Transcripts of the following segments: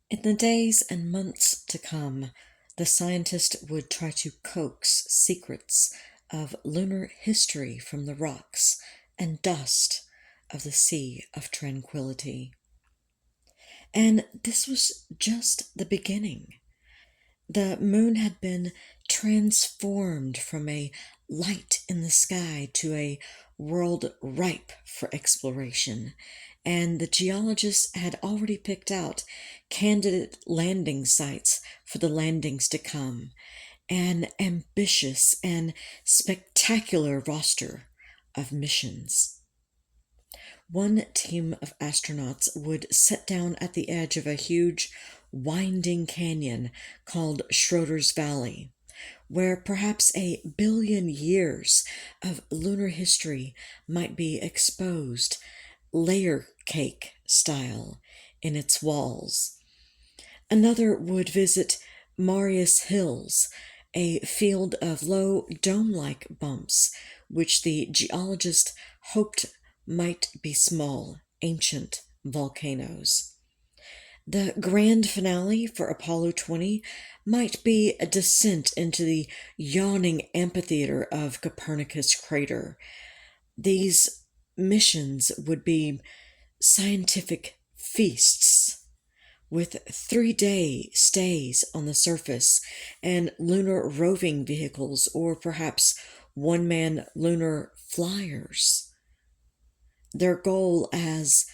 In the days and months to come, the scientist would try to coax secrets of lunar history from the rocks and dust of the Sea of Tranquility. And this was just the beginning. The moon had been transformed from a light in the sky to a world ripe for exploration, and the geologists had already picked out candidate landing sites for the landings to come, an ambitious and spectacular roster of missions. One team of astronauts would set down at the edge of a huge, winding canyon called Schroeder's Valley, where perhaps 1 billion years of lunar history might be exposed, layer cake style, in its walls. Another would visit Marius Hills, a field of low dome-like bumps, which the geologist hoped might be small, ancient volcanoes. The grand finale for Apollo 20 might be a descent into the yawning amphitheater of Copernicus crater. These missions would be scientific feasts with 3-day stays on the surface and lunar roving vehicles, or perhaps one-man lunar flyers. Their goal, as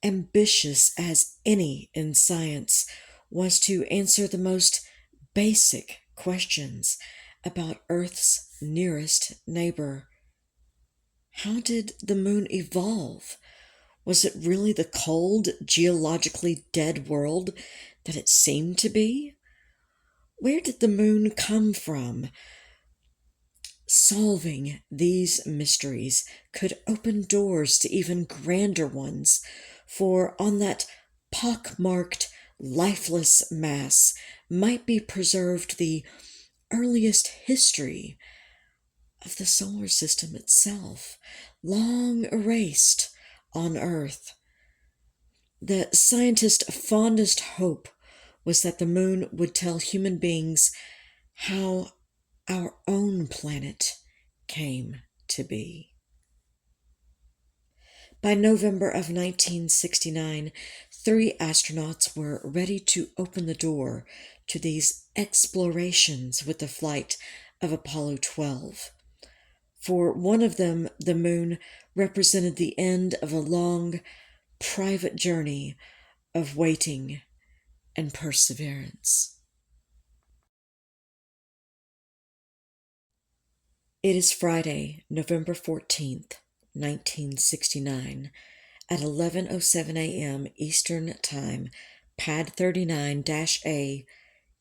ambitious as any in science, was to answer the most basic questions about Earth's nearest neighbor. How did the moon evolve? Was it really the cold, geologically dead world that it seemed to be? Where did the moon come from? Solving these mysteries could open doors to even grander ones, for on that pock-marked, lifeless mass might be preserved the earliest history of the solar system itself, long erased on Earth. The scientist's fondest hope was that the moon would tell human beings how our own planet came to be. By November of 1969, 3 astronauts were ready to open the door to these explorations with the flight of Apollo 12. For one of them, the moon represented the end of a long, private journey of waiting and perseverance. It is Friday, November 14th, 1969, at 11:07 a.m. Eastern Time, Pad 39-A,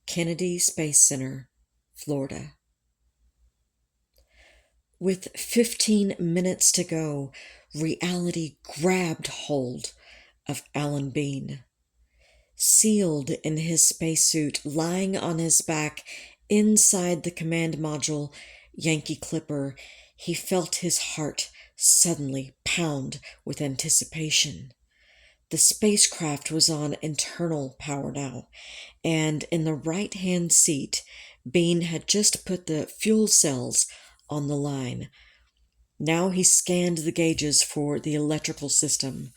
Kennedy Space Center, Florida. With 15 minutes to go, reality grabbed hold of Alan Bean. Sealed in his spacesuit, lying on his back inside the command module Yankee Clipper, he felt his heart suddenly pound with anticipation. The spacecraft was on internal power now, and in the right-hand seat, Bean had just put the fuel cells on the line. Now he scanned the gauges for the electrical system.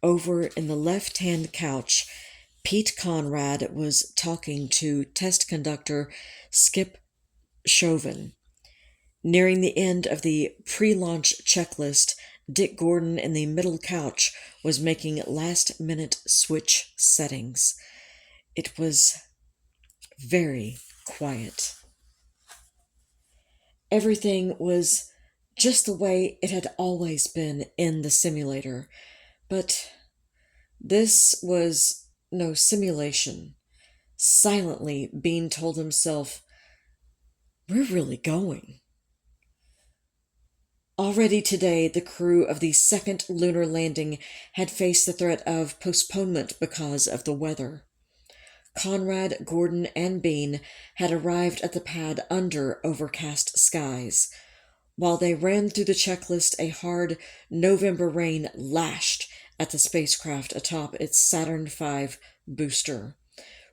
Over in the left-hand couch, Pete Conrad was talking to test conductor Skip Chauvin. Nearing the end of the pre-launch checklist, Dick Gordon in the middle couch was making last-minute switch settings. It was very quiet. Everything was just the way it had always been in the simulator, but this was no simulation. Silently, Bean told himself, "We're really going." Already today, the crew of the second lunar landing had faced the threat of postponement because of the weather. Conrad, Gordon, and Bean had arrived at the pad under overcast skies. While they ran through the checklist, a hard November rain lashed at the spacecraft atop its Saturn V booster.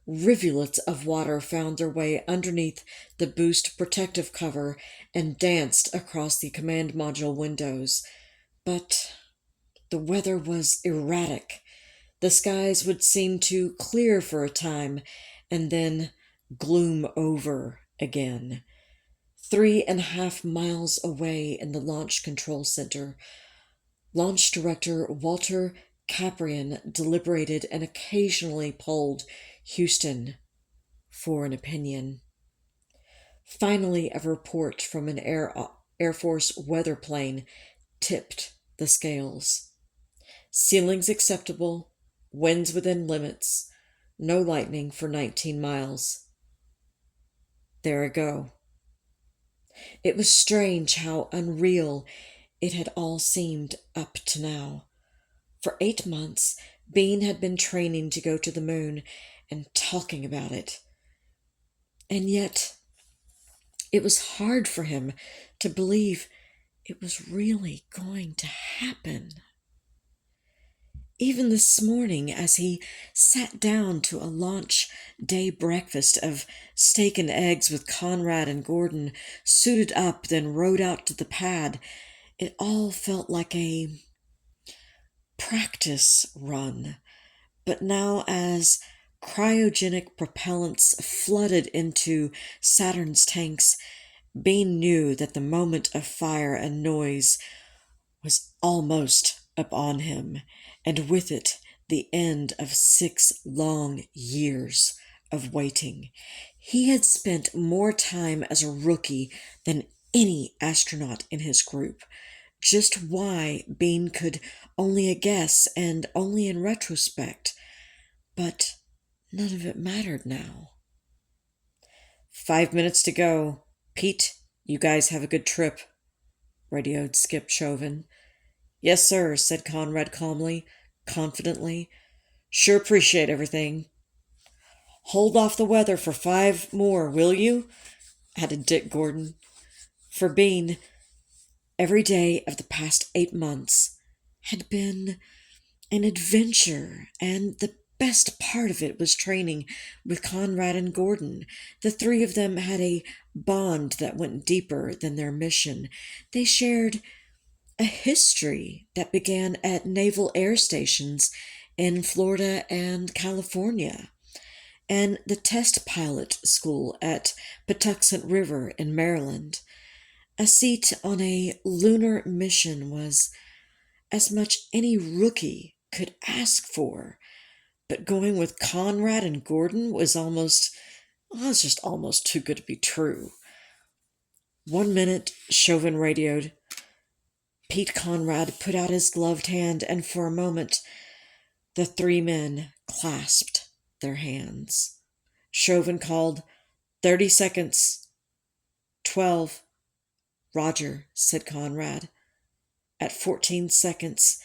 Rivulets of water found their way underneath the boost protective cover and danced across the command module windows. But the weather was erratic. The skies would seem to clear for a time and then gloom over again. 3.5 miles away in the Launch Control Center, Launch Director Walter Caprian deliberated and occasionally polled Houston for an opinion. Finally, a report from an Air Force weather plane tipped the scales. Ceilings acceptable, winds within limits, no lightning for 19 miles. There I go. It was strange how unreal it had all seemed up to now. For 8 months, Bean had been training to go to the moon and talking about it. And yet, it was hard for him to believe it was really going to happen. Even this morning, as he sat down to a launch day breakfast of steak and eggs with Conrad and Gordon, suited up, then rode out to the pad, it all felt like a practice run. But now, as cryogenic propellants flooded into Saturn's tanks, Bean knew that the moment of fire and noise was almost upon him, and with it the end of 6 long years of waiting. He had spent more time as a rookie than any astronaut in his group. Just why, Bean could only guess, and only in retrospect. But none of it mattered now. 5 minutes to go. Pete, you guys have a good trip, radioed Skip Chauvin. Yes, sir, said Conrad calmly, confidently. Sure appreciate everything. Hold off the weather for 5 more, will you? Added Dick Gordon. For Bean, every day of the past 8 months had been an adventure, and the best part of it was training with Conrad and Gordon. The three of them had a bond that went deeper than their mission. They shared a history that began at naval air stations in Florida and California, and the test pilot school at Patuxent River in Maryland. A seat on a lunar mission was as much any rookie could ask for, but going with Conrad and Gordon was just almost too good to be true. 1 minute, Chauvin radioed. Pete Conrad put out his gloved hand, and for a moment, the 3 men clasped their hands. Chauvin called, 30 seconds. 12. Roger, said Conrad. At 14 seconds,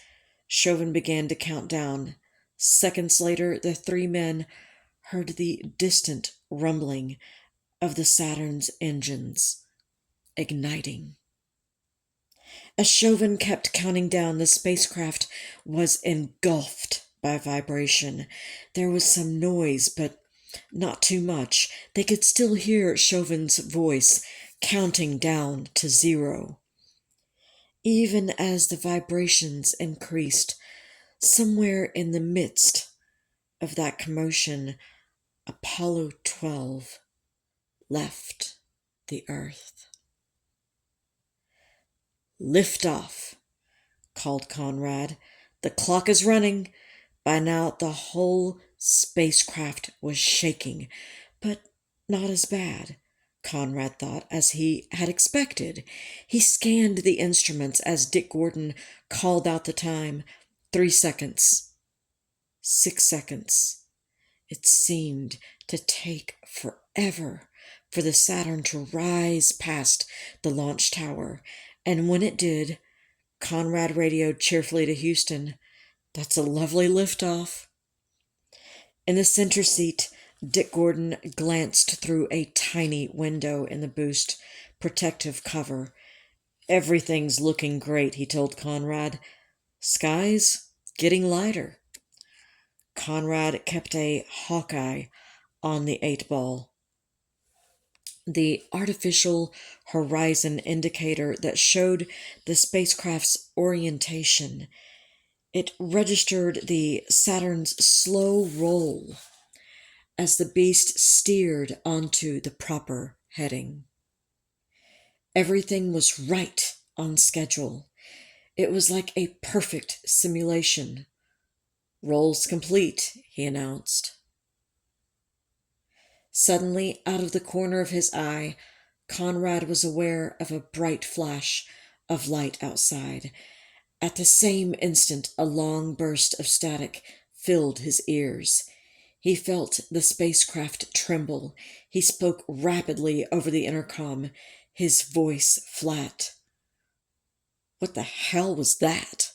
Chauvin began to count down. Seconds later, the 3 men heard the distant rumbling of the Saturn's engines igniting. As Chauvin kept counting down, the spacecraft was engulfed by vibration. There was some noise, but not too much. They could still hear Chauvin's voice counting down to 0. Even as the vibrations increased, somewhere in the midst of that commotion, Apollo 12 left the Earth. Lift off, called Conrad. The clock is running. By now, the whole spacecraft was shaking, but not as bad, Conrad thought, as he had expected. He scanned the instruments as Dick Gordon called out the time. 3 seconds. 6 seconds. It seemed to take forever for the Saturn to rise past the launch tower, and when it did, Conrad radioed cheerfully to Houston, That's a lovely liftoff. In the center seat, Dick Gordon glanced through a tiny window in the boost protective cover. Everything's looking great, he told Conrad. Sky's getting lighter. Conrad kept a hawk eye on the 8 ball. The artificial horizon indicator that showed the spacecraft's orientation. It registered the Saturn's slow roll as the beast steered onto the proper heading. Everything was right on schedule. It was like a perfect simulation. "Roll's complete," he announced. Suddenly, out of the corner of his eye, Conrad was aware of a bright flash of light outside. At the same instant, a long burst of static filled his ears. He felt the spacecraft tremble. He spoke rapidly over the intercom, his voice flat. "What the hell was that?"